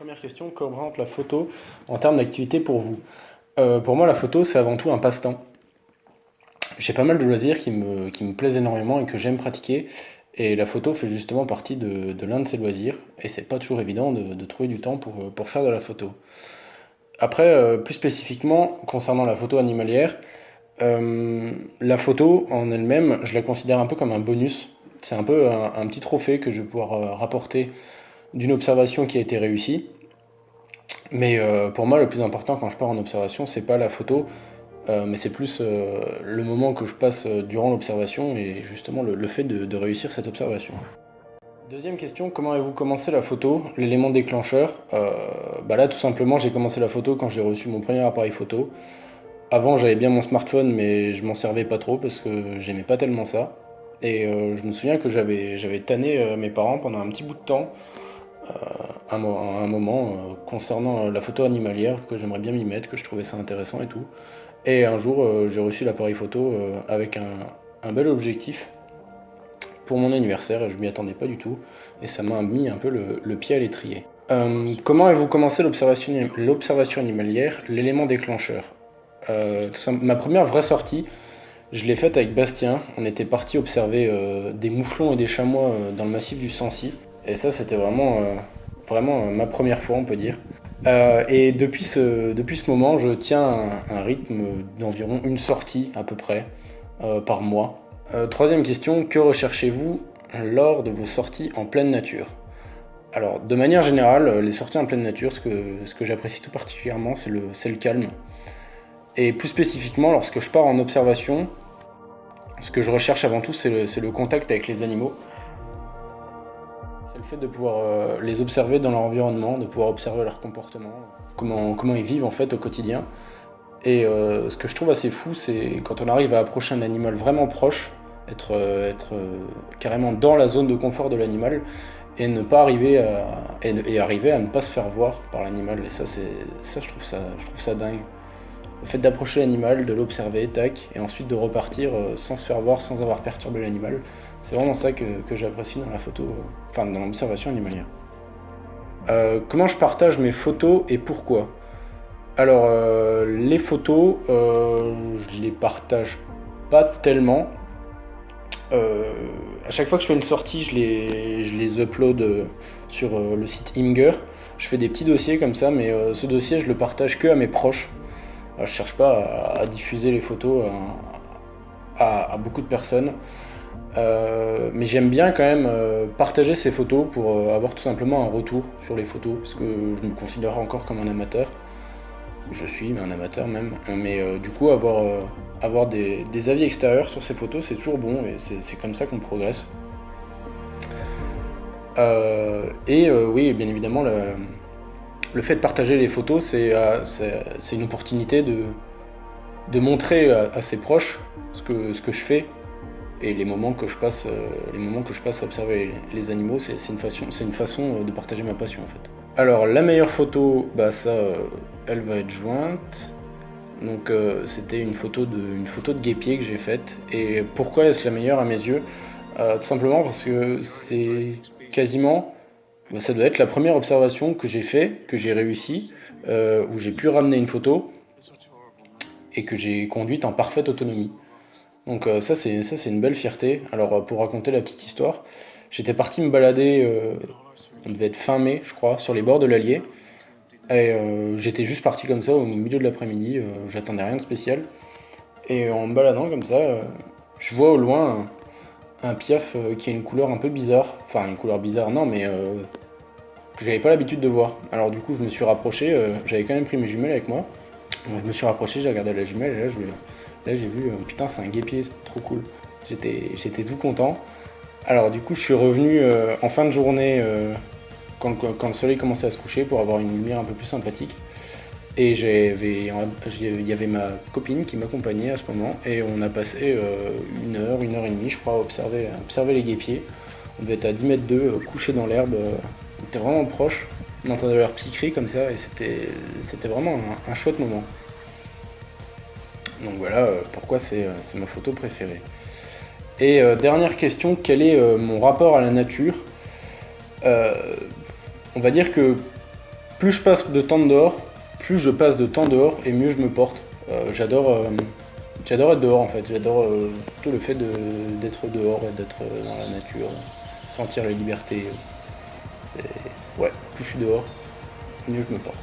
Première question, comment représente la photo en termes d'activité pour vous? Pour moi, la photo, c'est avant tout un passe-temps. J'ai pas mal de loisirs qui me plaisent énormément et que j'aime pratiquer. Et la photo fait justement partie de l'un de ces loisirs. Et c'est pas toujours évident de trouver du temps pour faire de la photo. Après, plus spécifiquement, concernant la photo animalière, la photo en elle-même, je la considère un peu comme un bonus. C'est un peu un petit trophée que je vais pouvoir rapporter d'une observation qui a été réussie. Mais pour moi, le plus important quand je pars en observation, c'est pas la photo, mais c'est plus le moment que je passe durant l'observation et justement le fait de réussir cette observation. Deuxième question, comment avez-vous commencé la photo? L'élément déclencheur, bah là tout simplement j'ai commencé la photo quand j'ai reçu mon premier appareil photo. Avant j'avais bien mon smartphone mais je m'en servais pas trop parce que j'aimais pas tellement ça. Et je me souviens que j'avais tanné mes parents pendant un petit bout de temps un moment concernant la photo animalière, que j'aimerais bien m'y mettre, que je trouvais ça intéressant et tout. Et un jour, j'ai reçu l'appareil photo avec un bel objectif pour mon anniversaire et je m'y attendais pas du tout. Et ça m'a mis un peu le pied à l'étrier. Comment avez-vous commencé l'observation animalière, l'élément déclencheur? Ma première vraie sortie, je l'ai faite avec Bastien. On était parti observer des mouflons et des chamois dans le massif du Sancy. Et ça, c'était vraiment ma première fois, on peut dire. Et depuis ce moment, je tiens un rythme d'environ une sortie à peu près par mois. Troisième question, que recherchez-vous lors de vos sorties en pleine nature? Alors, de manière générale, les sorties en pleine nature, ce que j'apprécie tout particulièrement, c'est le calme. Et plus spécifiquement, lorsque je pars en observation, ce que je recherche avant tout, c'est le contact avec les animaux. C'est le fait de pouvoir les observer dans leur environnement, de pouvoir observer leur comportement, comment ils vivent en fait au quotidien. Et ce que je trouve assez fou, c'est quand on arrive à approcher un animal vraiment proche, être carrément dans la zone de confort de l'animal, et ne pas arriver et arriver à ne pas se faire voir par l'animal. Et ça, je trouve ça dingue. Le fait d'approcher l'animal, de l'observer, tac, et ensuite de repartir sans se faire voir, sans avoir perturbé l'animal, c'est vraiment ça que j'apprécie dans la photo, enfin dans l'observation animalière. Comment je partage mes photos et pourquoi? Alors, les photos, je les partage pas tellement. À chaque fois que je fais une sortie, je les upload sur le site Imgur. Je fais des petits dossiers comme ça, mais ce dossier, je le partage que à mes proches. Je cherche pas à diffuser les photos à beaucoup de personnes. Mais j'aime bien quand même partager ces photos pour avoir tout simplement un retour sur les photos, parce que je me considère encore comme un amateur. Je suis un amateur même, mais du coup avoir des avis extérieurs sur ces photos, c'est toujours bon et c'est comme ça qu'on progresse. Oui, bien évidemment, le fait de partager les photos, c'est une opportunité de montrer à ses proches ce que je fais et les moments que je passe à observer les animaux, c'est une façon de partager ma passion en fait. Alors la meilleure photo, bah ça, elle va être jointe. Donc c'était une photo de guépier que j'ai faite. Et pourquoi est-ce la meilleure à mes yeux? Tout simplement parce que c'est quasiment, bah, ça doit être la première observation que j'ai fait, que j'ai réussi, où j'ai pu ramener une photo et que j'ai conduite en parfaite autonomie. Donc ça c'est une belle fierté. Alors pour raconter la petite histoire, j'étais parti me balader, on devait être fin mai je crois, sur les bords de l'Allier. Et j'étais juste parti comme ça au milieu de l'après-midi, j'attendais rien de spécial. Et en me baladant comme ça, je vois au loin un piaf qui a une couleur un peu bizarre. Enfin une couleur bizarre non mais que j'avais pas l'habitude de voir. Alors du coup je me suis rapproché, j'avais quand même pris mes jumelles avec moi. Donc je me suis rapproché, j'ai regardé la jumelle et là j'ai vu, putain c'est un guépier, trop cool. J'étais tout content. Alors du coup je suis revenu en fin de journée quand le soleil commençait à se coucher pour avoir une lumière un peu plus sympathique. Et il y avait ma copine qui m'accompagnait à ce moment et on a passé une heure et demie je crois à observer les guépiers. On devait être à 10 mètres d'eux, couchés dans l'herbe, on était vraiment proches. On entendait leurs petits cris comme ça et c'était vraiment un chouette moment. Donc voilà pourquoi c'est ma photo préférée. Et dernière question, quel est mon rapport à la nature? On va dire que plus je passe de temps dehors, plus je passe de temps dehors et mieux je me porte. J'adore être dehors en fait. J'adore tout le fait d'être dehors et d'être dans la nature, sentir la liberté. Ouais, plus je suis dehors, mieux je me porte.